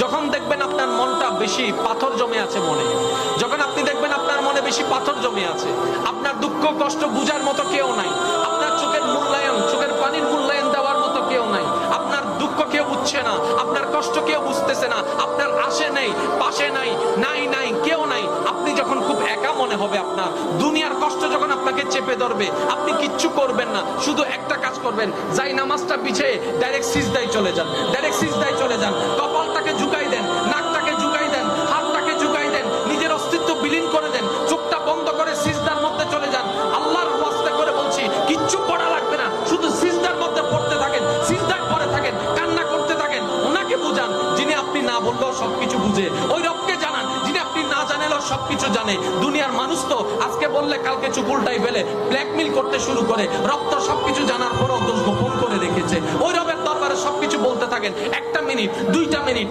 যখন দেখবেন আপনার মনটা বেশি পাথর জমে আছে মনে, যখন আপনি দেখবেন আপনার মনে বেশি পাথর জমে আছে, আপনার দুঃখ কষ্ট বুঝার মতো কেউ নাই, আপনার চোখের মূল্যায়ন, চোখের পানির মূল্যায়ন দেওয়ার মতো কেউ নাই, আপনার দুঃখ কেউ বুঝছে না, আপনার কষ্ট কেউ বুঝতেছে না, আপনার আশে নেই, পাশে নাই, নাই কেউ নাই, আপনি যখন খুব একা মনে হবে, আপনার দুনিয়ার কষ্ট যখন আপনাকে চেপে ধরবে, আপনি কিচ্ছু করবেন না, শুধু একটা কাজ করবেন, যাই নামাজটা পিছিয়ে ডাইরেক্ট সিজদায় চলে যান, ডাইরেক্ট সিজদায় চলে যান, কপালটাকে ঝুঁকাই দেন, নাকটাকে ঝুঁকাই দেন, হাতটাকে ঝুঁকাই দেন, নিজের অস্তিত্ব বিলীন করে দেন, চোখটা বন্ধ করে সিজদার মধ্যে চলে যান। আল্লাহর ওয়াস্তে করে বলছি, কিচ্ছু পড়া লাগবে না, শুধু সিজদার মধ্যে পড়তে থাকেন, সিজদায় পড়ে থাকেন, কান্না করতে থাকেন, ওনাকে বুঝান যিনি আপনি না বললেও সবকিছু বুঝে, ওই রবকে জানান যিনি আপনি না জানেলেও সবকিছু জানে। দুনিয়ার মানুষ তো আজকে বললে কালকে চুপ উল্টাই ফেলে, ব্ল্যাকমেইল করতে শুরু করে, রব তো সবকিছু জানার পরও দোষ গোপন করে রেখেছে। ওই রবের দরবারে সবকিছু বলতে থাকেন, 1 মিনিট 2 মিনিট।